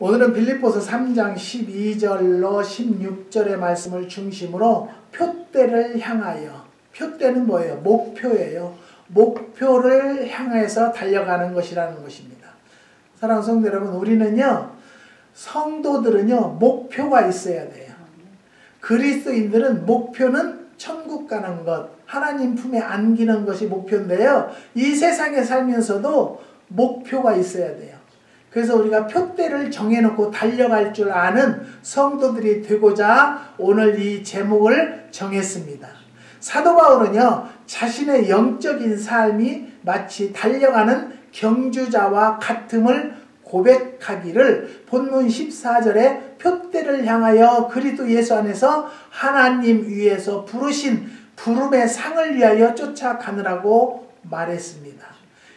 오늘은 빌립보서 3장 12절로 16절의 말씀을 중심으로 표대를 향하여, 표대는 뭐예요? 목표예요. 목표를 향해서 달려가는 것이라는 것입니다. 사랑하는 성도 여러분, 우리는요, 성도들은요, 목표가 있어야 돼요. 그리스도인들은 목표는 천국 가는 것, 하나님 품에 안기는 것이 목표인데요. 이 세상에 살면서도 목표가 있어야 돼요. 그래서 우리가 표대를 정해놓고 달려갈 줄 아는 성도들이 되고자 오늘 이 제목을 정했습니다. 사도 바울은요, 자신의 영적인 삶이 마치 달려가는 경주자와 같음을 고백하기를 본문 14절에 표대를 향하여 그리스도 예수 안에서 하나님 위에서 부르신 부름의 상을 위하여 쫓아가느라고 말했습니다.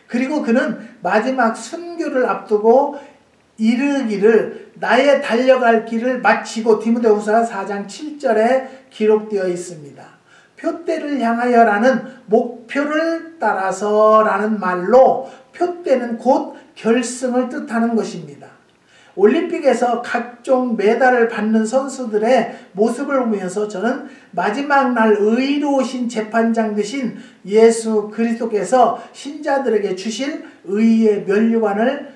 그리고 그는 마지막 순교를 앞두고 이르기를 나의 달려갈 길을 마치고 디모데후서 4장 7절에 기록되어 있습니다. 표대를 향하여라는 목표를 따라서라는 말로 표대는 곧 결승을 뜻하는 것입니다. 올림픽에서 각종 메달을 받는 선수들의 모습을 보면서 저는 마지막 날 의로우신 재판장 되신 예수 그리스도께서 신자들에게 주실 의의 면류관을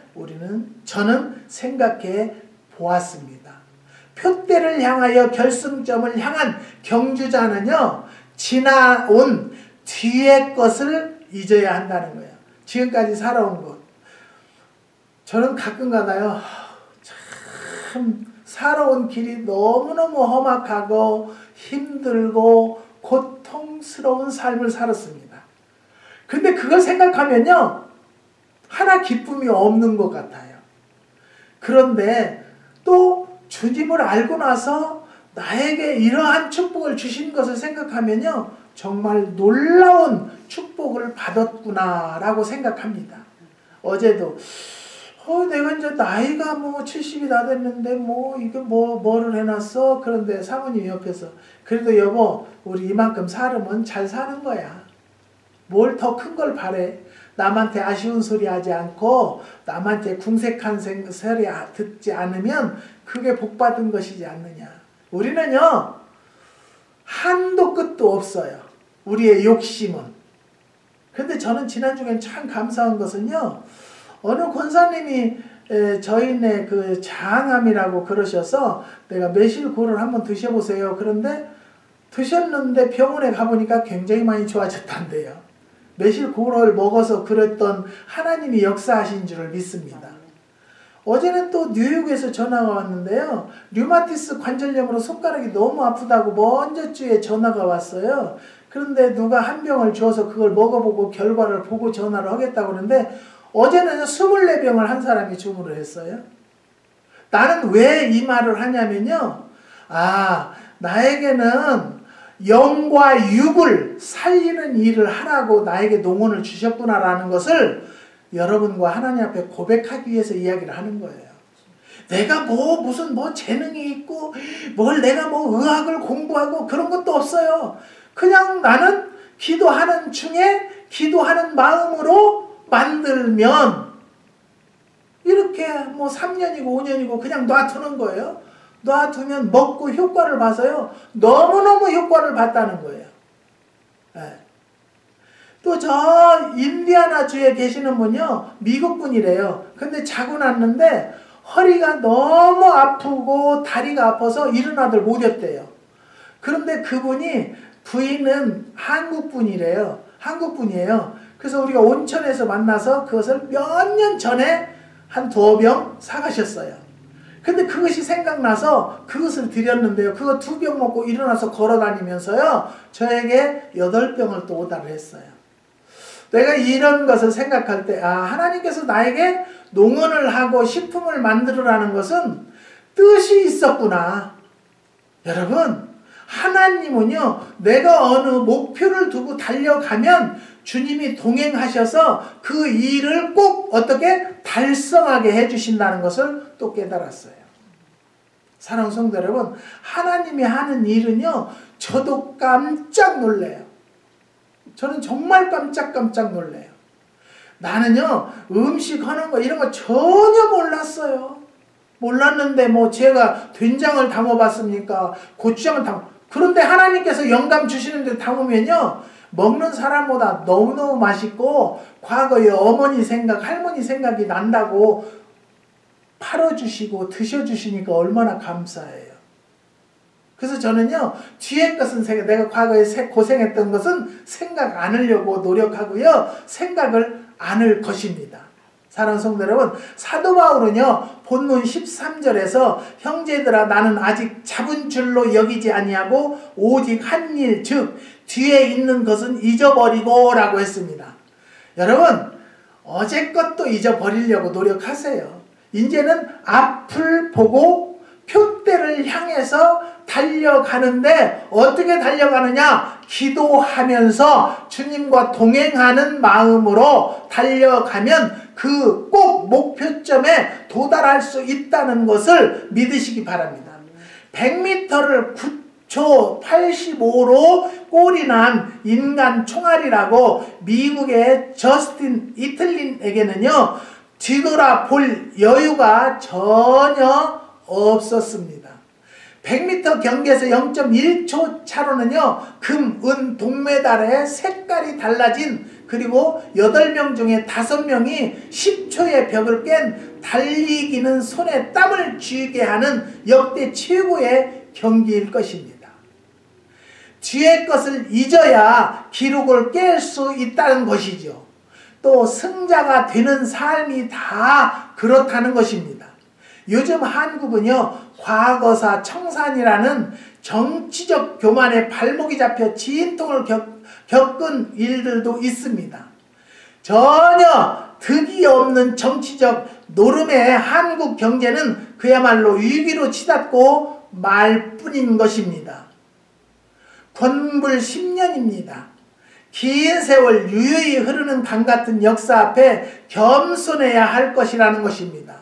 저는 생각해 보았습니다. 표대를 향하여 결승점을 향한 경주자는요, 지나온 뒤의 것을 잊어야 한다는 거예요. 지금까지 살아온 것. 저는 가끔가다요, 참 살아온 길이 너무너무 험악하고 힘들고 고통스러운 삶을 살았습니다. 근데 그걸 생각하면요, 하나 기쁨이 없는 것 같아요. 그런데 또 주님을 알고 나서 나에게 이러한 축복을 주신 것을 생각하면요, 정말 놀라운 축복을 받았구나 라고 생각합니다. 어제도 내가 이제 나이가 70이 다 됐는데 이게 뭐를 해놨어? 그런데 사모님 옆에서 그래도 여보, 우리 이만큼 살으면 잘 사는 거야. 뭘 더 큰 걸 바래? 남한테 아쉬운 소리 하지 않고 남한테 궁색한 소리 듣지 않으면 그게 복받은 것이지 않느냐. 우리는요, 한도 끝도 없어요. 우리의 욕심은. 근데 저는 지난주엔 참 감사한 것은요, 어느 권사님이 저희네 그 장암이라고 그러셔서 내가 매실고를 한번 드셔보세요. 그런데 드셨는데 병원에 가보니까 굉장히 많이 좋아졌단데요. 매실고를 먹어서 그랬던 하나님이 역사하신 줄을 믿습니다. 어제는 또 뉴욕에서 전화가 왔는데요. 류마티스 관절염으로 손가락이 너무 아프다고 먼저 주에 전화가 왔어요. 그런데 누가 한 병을 줘서 그걸 먹어보고 결과를 보고 전화를 하겠다고 그러는데 어제는 24병을 한 사람이 주문을 했어요. 나는 왜 이 말을 하냐면요, 나에게는 영과 육을 살리는 일을 하라고 나에게 농원을 주셨구나라는 것을 여러분과 하나님 앞에 고백하기 위해서 이야기를 하는 거예요. 내가 무슨 재능이 있고 내가 의학을 공부하고 그런 것도 없어요. 그냥 나는 기도하는 중에 기도하는 마음으로 만들면 이렇게 3년이고 5년이고 그냥 놔두는 거예요. 놔두면 먹고 효과를 봐서요, 너무너무 효과를 봤다는 거예요. 네. 또 저 인디아나주에 계시는 분이요, 미국 분이래요. 근데 자고 났는데 허리가 너무 아프고 다리가 아파서 일어나들 못했대요. 그런데 그분이 부인은 한국 분이래요. 한국 분이에요. 그래서 우리가 온천에서 만나서 그것을 몇 년 전에 한 2병 사가셨어요. 근데 그것이 생각나서 그것을 드렸는데요. 그거 2병 먹고 일어나서 걸어다니면서요, 저에게 8병을 또 오달을 했어요. 내가 이런 것을 생각할 때, 하나님께서 나에게 농원을 하고 식품을 만들으라는 것은 뜻이 있었구나. 여러분, 하나님은요, 내가 어느 목표를 두고 달려가면 주님이 동행하셔서 그 일을 꼭 어떻게 달성하게 해주신다는 것을 또 깨달았어요. 사랑하는 성도 여러분, 하나님이 하는 일은요, 저도 깜짝 놀래요. 저는 정말 깜짝 놀래요. 나는요, 음식 하는 거 이런 거 전혀 몰랐어요. 몰랐는데 뭐 제가 된장을 담아봤습니까? 고추장을 그런데 하나님께서 영감 주시는데 담으면요, 먹는 사람보다 너무너무 맛있고 과거의 어머니 생각, 할머니 생각이 난다고 팔아주시고 드셔주시니까 얼마나 감사해요. 그래서 저는요, 뒤에 것은 내가 과거에 고생했던 것은 생각 안 하려고 노력하고요, 생각을 안 할 것입니다. 사랑하는 성도 여러분, 사도 바울은요, 본문 13절에서 형제들아 나는 아직 잡은 줄로 여기지 아니하고 오직 한 일, 즉 뒤에 있는 것은 잊어버리고 라고 했습니다. 여러분, 어제 것도 잊어버리려고 노력하세요. 이제는 앞을 보고 표대를 향해서 달려가는데 어떻게 달려가느냐? 기도하면서 주님과 동행하는 마음으로 달려가면 그 꼭 목표점에 도달할 수 있다는 것을 믿으시기 바랍니다. 100m를 9초 85로 골이 난 인간 총알이라고 미국의 저스틴 이틀린에게는요, 뒤돌아볼 여유가 전혀 없었습니다. 100m 경기에서 0.1초 차로는요, 금, 은, 동메달의 색깔이 달라진, 그리고 8명 중에 5명이 10초의 벽을 깬 달리기는 손에 땀을 쥐게 하는 역대 최고의 경기일 것입니다. 뒤의 것을 잊어야 기록을 깰 수 있다는 것이죠. 또 승자가 되는 삶이 다 그렇다는 것입니다. 요즘 한국은요, 과거사 청산이라는 정치적 교만에 발목이 잡혀 진통을 겪은 일들도 있습니다. 전혀 득이 없는 정치적 노름의 한국 경제는 그야말로 위기로 치닫고 말 뿐인 것입니다. 권불 10년입니다. 긴 세월 유유히 흐르는 강 같은 역사 앞에 겸손해야 할 것이라는 것입니다.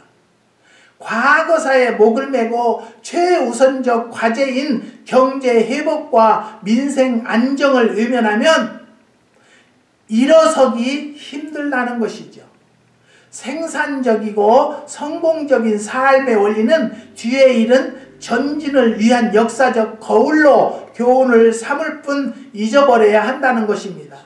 과거사에 목을 메고 최우선적 과제인 경제 회복과 민생 안정을 외면하면 일어서기 힘들다는 것이죠. 생산적이고 성공적인 삶의 원리는 뒤에 이른 전진을 위한 역사적 거울로 교훈을 삼을 뿐 잊어버려야 한다는 것입니다.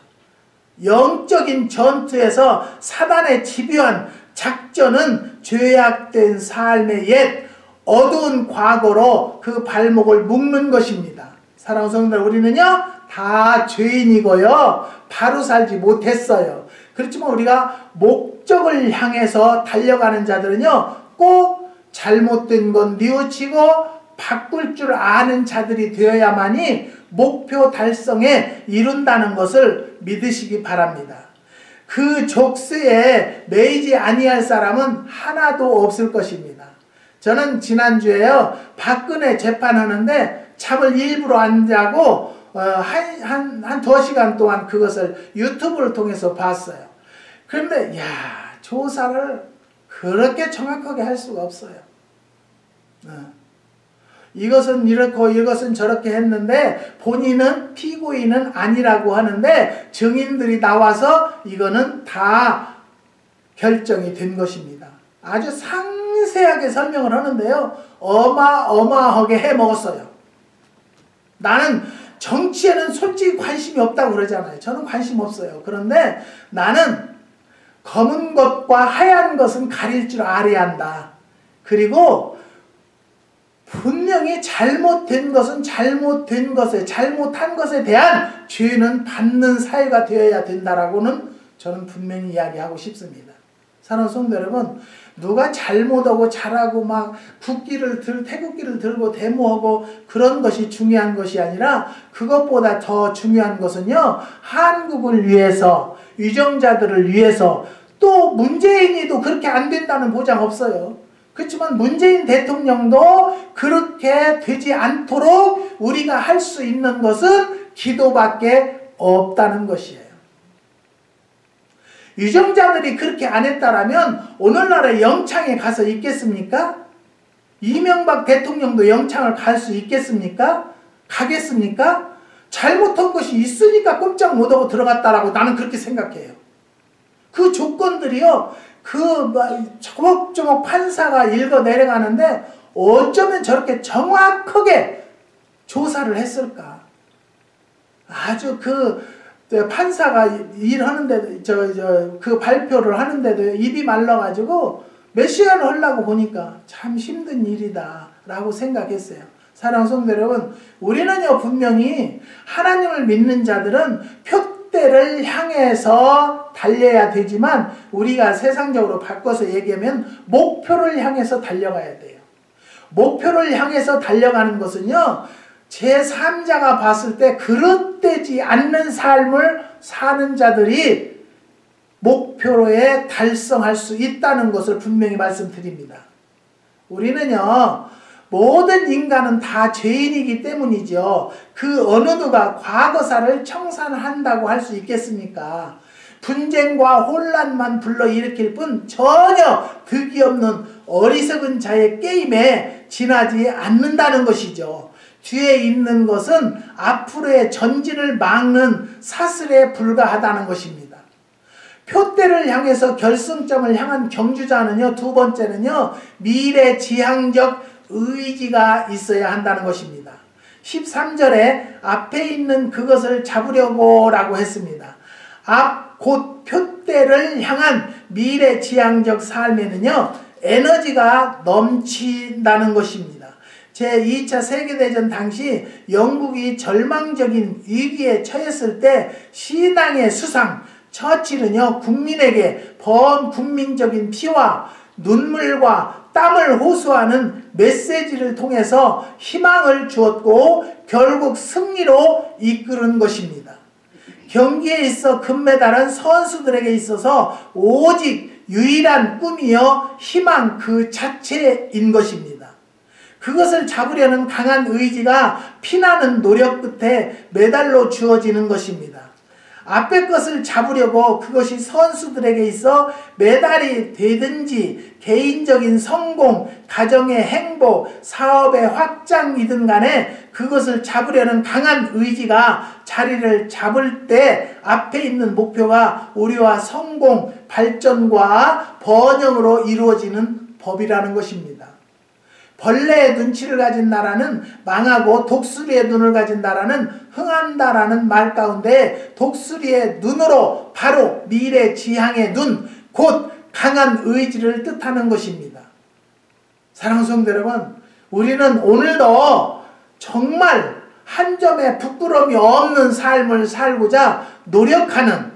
영적인 전투에서 사단의 집요한 작전은 죄악된 삶의 옛 어두운 과거로 그 발목을 묶는 것입니다. 사랑하는 성도들, 우리는요 다 죄인이고요, 바로 살지 못했어요. 그렇지만 우리가 목적을 향해서 달려가는 자들은요, 꼭 잘못된 건 뉘우치고 바꿀 줄 아는 자들이 되어야만이 목표 달성에 이룬다는 것을 믿으시기 바랍니다. 그 족쇄에 매이지 아니할 사람은 하나도 없을 것입니다. 저는 지난주에요, 박근혜 재판하는데 잠을 일부러 안 자고 한 2시간 동안 그것을 유튜브를 통해서 봤어요. 그런데 조사를 그렇게 정확하게 할 수가 없어요. 이것은 이렇고 이것은 저렇게 했는데 본인은 피고인은 아니라고 하는데 증인들이 나와서 이거는 다 결정이 된 것입니다. 아주 상세하게 설명을 하는데요, 어마어마하게 해먹었어요. 나는 정치에는 솔직히 관심이 없다고 그러잖아요. 저는 관심 없어요. 그런데 나는 검은 것과 하얀 것은 가릴 줄 알아야 한다. 그리고 분명히 잘못된 것은 잘못된 것에, 잘못한 것에 대한 죄는 받는 사회가 되어야 된다라고는 저는 분명히 이야기하고 싶습니다. 사랑하는 성도 여러분, 누가 잘못하고 잘하고 막 태극기를 들고 데모하고 그런 것이 중요한 것이 아니라, 그것보다 더 중요한 것은요, 한국을 위해서, 유정자들을 위해서, 또 문재인이도 그렇게 안 된다는 보장 없어요. 그렇지만 문재인 대통령도 그렇게 되지 않도록 우리가 할 수 있는 것은 기도밖에 없다는 것이에요. 유정자들이 그렇게 안 했다라면 오늘날의 영창에 가서 있겠습니까? 이명박 대통령도 영창을 갈 수 있겠습니까? 가겠습니까? 잘못한 것이 있으니까 꼼짝 못하고 들어갔다라고 나는 그렇게 생각해요. 그 조건들이요, 조목조목 판사가 읽어 내려가는데 어쩌면 저렇게 정확하게 조사를 했을까? 아주 판사가 일하는데도, 그 발표를 하는데도 입이 말라가지고 몇 시간을 하려고 보니까 참 힘든 일이다 라고 생각했어요. 사랑하는 성도 여러분, 우리는요, 분명히 하나님을 믿는 자들은 표대를 향해서 달려야 되지만, 우리가 세상적으로 바꿔서 얘기하면 목표를 향해서 달려가야 돼요. 목표를 향해서 달려가는 것은요, 제3자가 봤을 때 그릇되지 않는 삶을 사는 자들이 목표에 달성할 수 있다는 것을 분명히 말씀드립니다. 우리는요, 모든 인간은 다 죄인이기 때문이죠. 그 어느 누가 과거사를 청산한다고 할 수 있겠습니까? 분쟁과 혼란만 불러일으킬 뿐 전혀 득이 없는 어리석은 자의 게임에 지나지 않는다는 것이죠. 뒤에 있는 것은 앞으로의 전진을 막는 사슬에 불과하다는 것입니다. 표대를 향해서 결승점을 향한 경주자는요, 두 번째는요, 미래지향적 의지가 있어야 한다는 것입니다. 13절에 앞에 있는 그것을 잡으려고 라고 했습니다. 곧 표대를 향한 미래지향적 삶에는요, 에너지가 넘친다는 것입니다. 제2차 세계대전 당시 영국이 절망적인 위기에 처했을 때 신앙의 수상 처칠은요, 국민에게 범국민적인 피와 눈물과 땀을 호소하는 메시지를 통해서 희망을 주었고 결국 승리로 이끄는 것입니다. 경기에 있어 금메달은 선수들에게 있어서 오직 유일한 꿈이요 희망 그 자체인 것입니다. 그것을 잡으려는 강한 의지가 피나는 노력 끝에 메달로 주어지는 것입니다. 앞에 것을 잡으려고 그것이 선수들에게 있어 메달이 되든지 개인적인 성공, 가정의 행복, 사업의 확장이든 간에 그것을 잡으려는 강한 의지가 자리를 잡을 때 앞에 있는 목표가 우리와 성공, 발전과 번영으로 이루어지는 법이라는 것입니다. 벌레의 눈치를 가진 나라는 망하고 독수리의 눈을 가진 나라는 흥한다라는 말 가운데 독수리의 눈으로 바로 미래지향의 눈, 곧 강한 의지를 뜻하는 것입니다. 사랑하는 성도 여러분, 우리는 오늘도 정말 한 점의 부끄러움이 없는 삶을 살고자 노력하는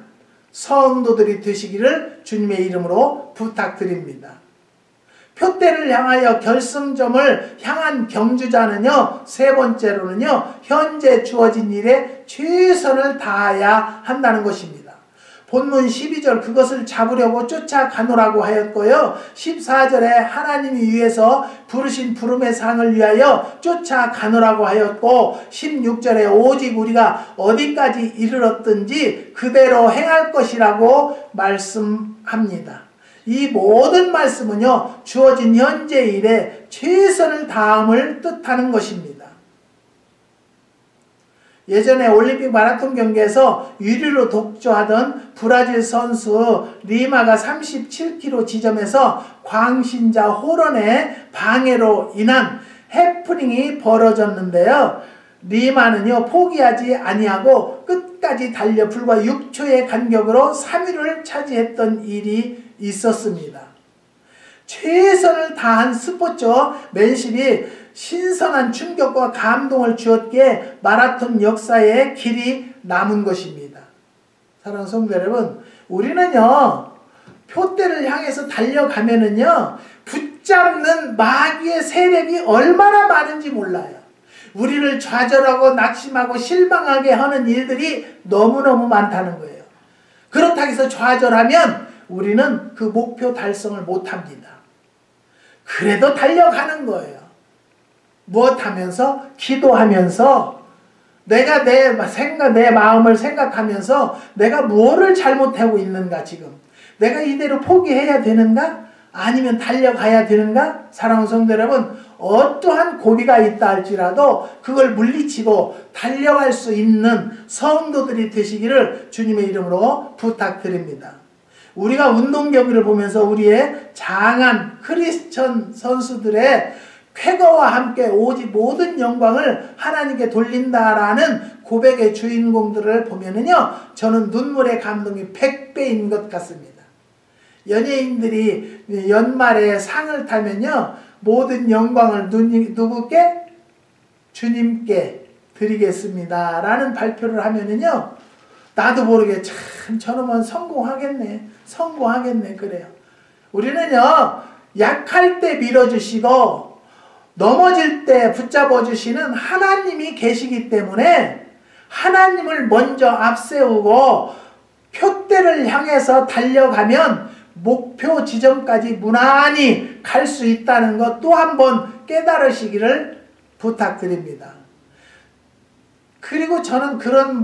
성도들이 되시기를 주님의 이름으로 부탁드립니다. 표대를 향하여 결승점을 향한 경주자는요, 세 번째로는요, 현재 주어진 일에 최선을 다해야 한다는 것입니다. 본문 12절 그것을 잡으려고 쫓아가노라고 하였고요, 14절에 하나님이 위해서 부르신 부름의 상을 위하여 쫓아가노라고 하였고, 16절에 오직 우리가 어디까지 이르렀든지 그대로 행할 것이라고 말씀합니다. 이 모든 말씀은요, 주어진 현재 일에 최선을 다함을 뜻하는 것입니다. 예전에 올림픽 마라톤 경기에서 유리로 독주하던 브라질 선수 리마가 37km 지점에서 광신자 호런의 방해로 인한 해프닝이 벌어졌는데요. 리마는요, 포기하지 아니하고 끝까지 달려 불과 6초의 간격으로 3위를 차지했던 일이 있었습니다. 최선을 다한 스포츠맨십이 신선한 충격과 감동을 주었기에 마라톤 역사의 길이 남은 것입니다. 사랑하는 성도 여러분, 우리는요, 표대를 향해서 달려가면은요, 붙잡는 마귀의 세력이 얼마나 많은지 몰라요. 우리를 좌절하고 낙심하고 실망하게 하는 일들이 너무너무 많다는 거예요. 그렇다고 해서 좌절하면 우리는 그 목표 달성을 못합니다. 그래도 달려가는 거예요. 무엇하면서? 기도하면서 내가 내 마음을 생각하면서 내가 무엇을 잘못하고 있는가 지금? 내가 이대로 포기해야 되는가? 아니면 달려가야 되는가? 사랑하는 성도 여러분, 어떠한 고비가 있다 할지라도 그걸 물리치고 달려갈 수 있는 성도들이 되시기를 주님의 이름으로 부탁드립니다. 우리가 운동 경기를 보면서 우리의 장한 크리스천 선수들의 쾌거와 함께 오직 모든 영광을 하나님께 돌린다라는 고백의 주인공들을 보면은요, 저는 눈물의 감동이 100배인 것 같습니다. 연예인들이 연말에 상을 타면요, 모든 영광을 누구께? 주님께 드리겠습니다 라는 발표를 하면은요, 나도 모르게 참 저놈은 성공하겠네 그래요. 우리는요, 약할 때 밀어주시고 넘어질 때 붙잡아 주시는 하나님이 계시기 때문에 하나님을 먼저 앞세우고 표대를 향해서 달려가면 목표 지점까지 무난히 갈 수 있다는 것 또 한 번 깨달으시기를 부탁드립니다. 그리고 저는 그런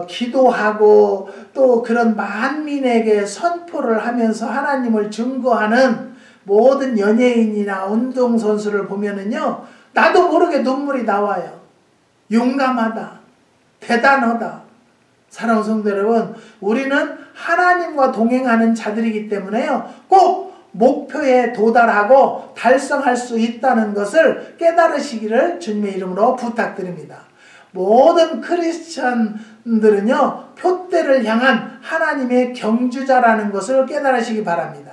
기도하고 또 그런 만민에게 선포를 하면서 하나님을 증거하는 모든 연예인이나 운동선수를 보면은요, 나도 모르게 눈물이 나와요. 용감하다. 대단하다. 사랑하는 성도 여러분, 우리는 하나님과 동행하는 자들이기 때문에요, 꼭 목표에 도달하고 달성할 수 있다는 것을 깨달으시기를 주님의 이름으로 부탁드립니다. 모든 크리스천들은요, 표대를 향한 하나님의 경주자라는 것을 깨달으시기 바랍니다.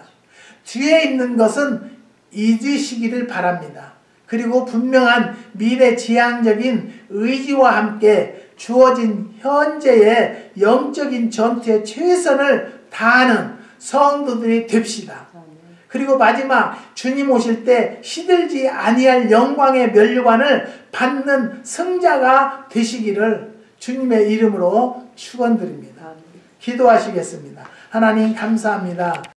뒤에 있는 것은 잊으시기를 바랍니다. 그리고 분명한 미래지향적인 의지와 함께 주어진 현재의 영적인 전투에 최선을 다하는 성도들이 됩시다. 그리고 마지막 주님 오실 때 시들지 아니할 영광의 면류관을 받는 승자가 되시기를 주님의 이름으로 축원드립니다. 기도하시겠습니다. 하나님 감사합니다.